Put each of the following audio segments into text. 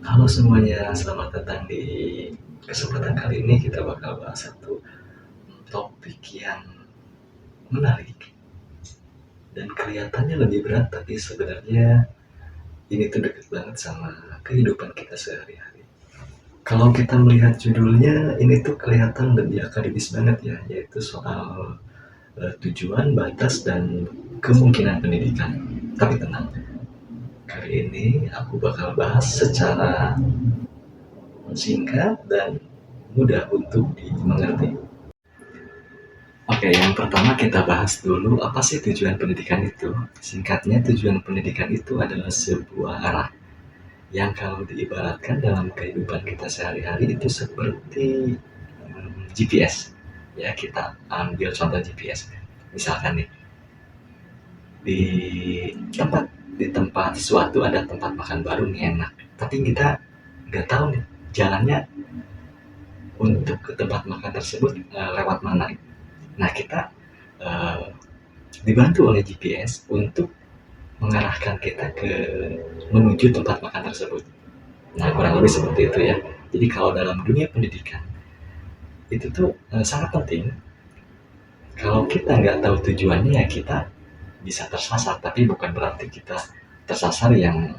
Halo semuanya, selamat datang di kesempatan kali ini kita bakal bahas satu topik yang menarik dan kelihatannya lebih berat, tapi sebenarnya ini tuh deket banget sama kehidupan kita sehari-hari. Kalau kita melihat judulnya, ini tuh kelihatan lebih akademis banget ya, yaitu soal tujuan, batas, dan kemungkinan pendidikan. Tapi tenang, kali ini aku bakal bahas secara singkat dan mudah untuk dimengerti. Oke, yang pertama kita bahas dulu apa sih tujuan pendidikan itu. Singkatnya, tujuan pendidikan itu adalah sebuah arah yang kalau diibaratkan dalam kehidupan kita sehari-hari itu seperti GPS. Ya, kita ambil contoh GPS. Misalkan nih, di di tempat suatu ada tempat makan baru nih enak, tapi kita nggak tahu nih jalannya untuk ke tempat makan tersebut lewat mana. Nah, kita eh, dibantu oleh GPS untuk mengarahkan kita ke menuju tempat makan tersebut. Nah, kurang lebih seperti itu ya. Jadi kalau dalam dunia pendidikan itu tuh sangat penting. Kalau kita nggak tahu tujuannya ya kita bisa tersasar, tapi bukan berarti kita tersasar yang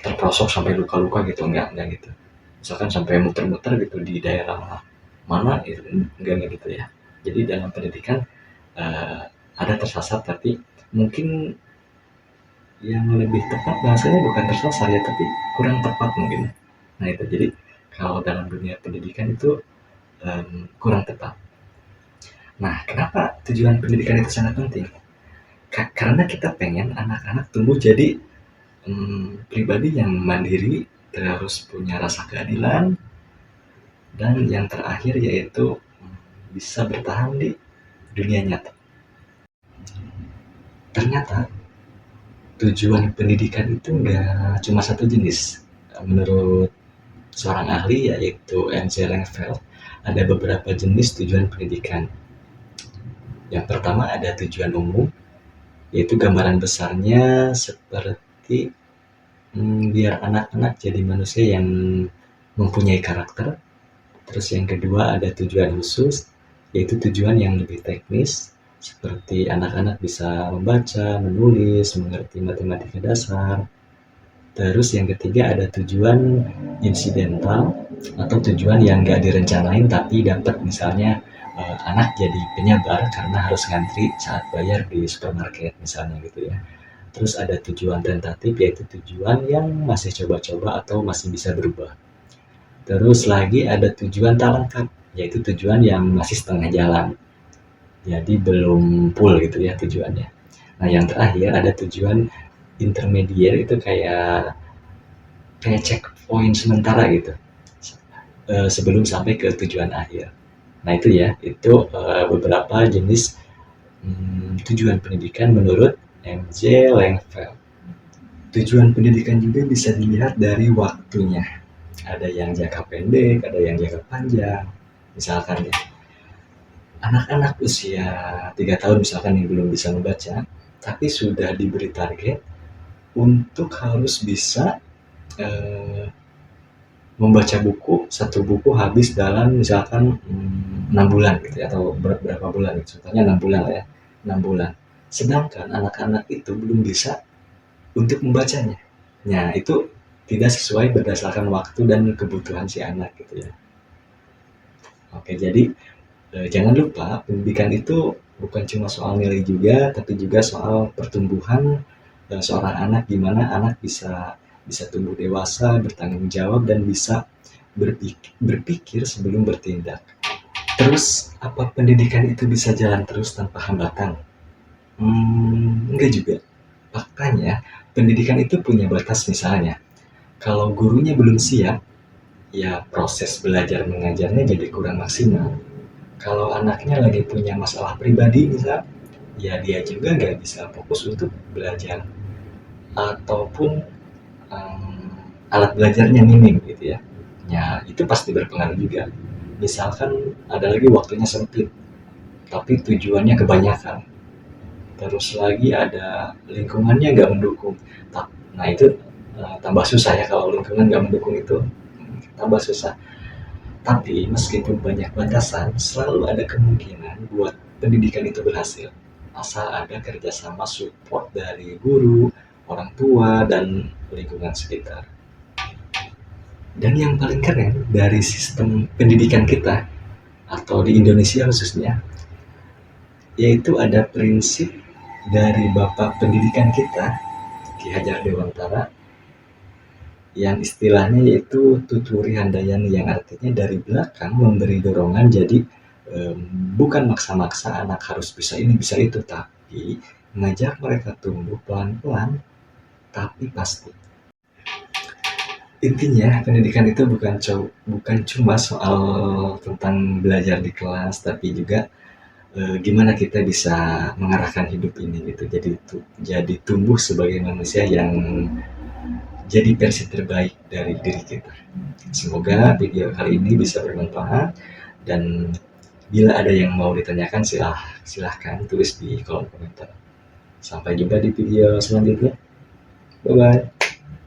terprosok sampai luka-luka gitu, enggak gitu. Misalkan sampai muter-muter gitu di daerah mana itu enggak gitu ya. Jadi dalam pendidikan eh, ada tersasar, tapi mungkin yang lebih tepat bahasanya bukan tersasar ya, tapi kurang tepat mungkin. Nah itu jadi kalau dalam dunia pendidikan itu kurang tepat. Nah, kenapa tujuan pendidikan itu sangat penting? Karena kita pengen anak-anak tumbuh jadi pribadi yang mandiri, terus punya rasa keadilan, dan yang terakhir yaitu bisa bertahan di dunia nyata. Ternyata tujuan pendidikan itu nggak cuma satu jenis. Menurut seorang ahli yaitu MC Langfeld, ada beberapa jenis tujuan pendidikan. Yang pertama ada tujuan umum, yaitu gambaran besarnya seperti biar anak-anak jadi manusia yang mempunyai karakter. Terus yang kedua ada tujuan khusus, yaitu tujuan yang lebih teknis, seperti anak-anak bisa membaca, menulis, mengerti matematika dasar. Terus yang ketiga ada tujuan insidental atau tujuan yang nggak direncanain tapi dapat, misalnya anak jadi penyebar karena harus ngantri saat bayar di supermarket misalnya gitu ya. Terus ada tujuan tentatif yaitu tujuan yang masih coba-coba atau masih bisa berubah. Terus lagi ada tujuan tak lengkap yaitu tujuan yang masih setengah jalan. Jadi belum full gitu ya tujuannya. Nah, yang terakhir ada tujuan intermediate, itu kayak kayak checkpoint sementara gitu sebelum sampai ke tujuan akhir. Nah itu ya, itu beberapa jenis tujuan pendidikan menurut MJ Langfeld. Tujuan pendidikan juga bisa dilihat dari waktunya. Ada yang jangka pendek, ada yang jangka panjang. Misalkan ya, anak-anak usia 3 tahun misalkan yang belum bisa membaca, tapi sudah diberi target untuk harus bisa eh, membaca buku, satu buku habis dalam misalkan 6 bulan gitu ya, atau berapa bulan gitu. Contohnya 6 bulan lah ya, 6 bulan. Sedangkan anak-anak itu belum bisa untuk membacanya. Nah, itu tidak sesuai berdasarkan waktu dan kebutuhan si anak gitu ya. Oke, jadi jangan lupa pendidikan itu bukan cuma soal nilai juga, tapi juga soal pertumbuhan seorang anak, gimana anak bisa bisa tumbuh dewasa, bertanggung jawab, dan bisa berpikir sebelum bertindak. Terus, apa pendidikan itu bisa jalan terus tanpa hambatan? Enggak juga. Faktanya, pendidikan itu punya batas. Misalnya, kalau gurunya belum siap, ya proses belajar mengajarnya jadi kurang maksimal. Kalau anaknya lagi punya masalah pribadi misal, ya dia juga nggak bisa fokus untuk belajar. Ataupun alat belajarnya minim gitu ya. Ya, itu pasti berpengaruh juga. Misalkan ada lagi waktunya sempit, tapi tujuannya kebanyakan. Terus lagi ada lingkungannya nggak mendukung. Nah itu tambah susah ya kalau lingkungan nggak mendukung itu, tambah susah. Tapi meskipun banyak batasan, selalu ada kemungkinan buat pendidikan itu berhasil. Asal ada kerjasama support dari guru, orang tua, dan lingkungan sekitar. Dan yang paling keren dari sistem pendidikan kita, atau di Indonesia khususnya, yaitu ada prinsip dari Bapak Pendidikan kita, Ki Hajar Dewantara, yang istilahnya yaitu tuturi handayani, yang artinya dari belakang memberi dorongan. Jadi bukan maksa-maksa anak harus bisa ini bisa itu, tapi mengajak mereka tumbuh pelan-pelan tapi pasti. Intinya pendidikan itu bukan cuma soal tentang belajar di kelas, tapi juga gimana kita bisa mengarahkan hidup ini gitu. Jadi tumbuh sebagai manusia yang jadi versi terbaik dari diri kita. Semoga video kali ini bisa bermanfaat, dan bila ada yang mau ditanyakan silahkan tulis di kolom komentar. Sampai jumpa di video selanjutnya. Bye bye.